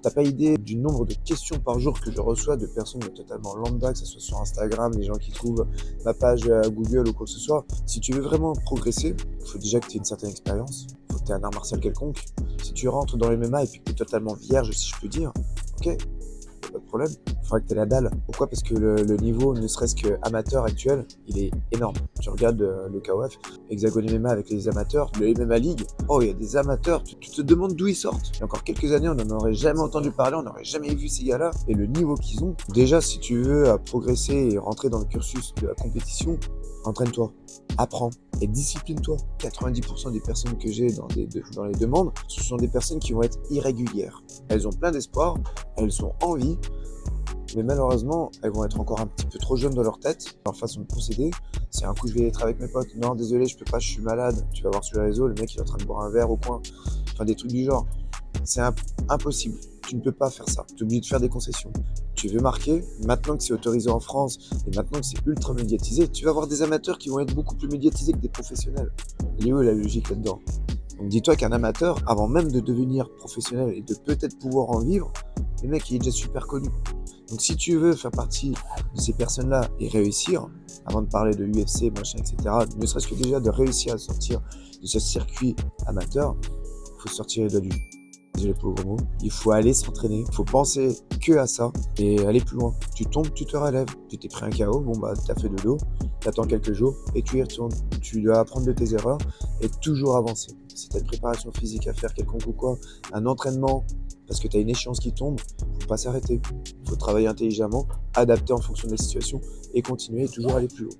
T'as pas idée du nombre de questions par jour que je reçois de personnes totalement lambda, que ce soit sur Instagram, les gens qui trouvent ma page Google ou quoi que ce soit. Si tu veux vraiment progresser, il faut déjà que tu aies une certaine expérience, il faut que tu aies un art martial quelconque. Si tu rentres dans le MMA et puis que tu es totalement vierge, si je peux dire, ok, pas de problème. Il faudra que tu aies la dalle. Pourquoi? Parce que le niveau, ne serait-ce que amateur actuel, il est énorme. Tu regardes le KOF, Hexagon MMA avec les amateurs, le MMA League, oh, il y a des amateurs, tu te demandes d'où ils sortent. Il y a encore quelques années, on n'en aurait jamais entendu parler, on n'aurait jamais vu ces gars-là. Et le niveau qu'ils ont, déjà, si tu veux progresser et rentrer dans le cursus de la compétition, entraîne-toi, apprends et discipline-toi. 90% des personnes que j'ai dans les demandes, ce sont des personnes qui vont être irrégulières. Elles ont plein d'espoir, elles ont envie, mais malheureusement, elles vont être encore un petit peu trop jeunes dans leur tête, leur façon de procéder. C'est un coup, je vais être avec mes potes. Non, désolé, je peux pas, je suis malade. Tu vas voir sur les réseaux, le mec, il est en train de boire un verre au coin. Enfin, des trucs du genre. C'est impossible. Tu ne peux pas faire ça. Tu es obligé de faire des concessions. Tu veux marquer, maintenant que c'est autorisé en France et maintenant que c'est ultra médiatisé, tu vas avoir des amateurs qui vont être beaucoup plus médiatisés que des professionnels. Il est où la logique là-dedans? Donc dis-toi qu'un amateur, avant même de devenir professionnel et de peut-être pouvoir en vivre, le mec il est déjà super connu. Donc si tu veux faire partie de ces personnes-là et réussir, avant de parler de UFC, machin, etc., ne serait-ce que déjà de réussir à sortir de ce circuit amateur, il faut sortir les doigts du... Désolé pour le gros mot. Il faut aller s'entraîner, il faut penser que à ça et aller plus loin. Tu tombes, tu te relèves. Tu t'es pris un KO, bon bah t'as fait de dos, t'attends quelques jours et tu y retournes. Tu dois apprendre de tes erreurs et toujours avancer. Si t'as une préparation physique à faire quelconque ou quoi, un entraînement, parce que t'as une échéance qui tombe, faut pas s'arrêter. Il faut travailler intelligemment, adapter en fonction des situations et continuer et toujours aller plus haut.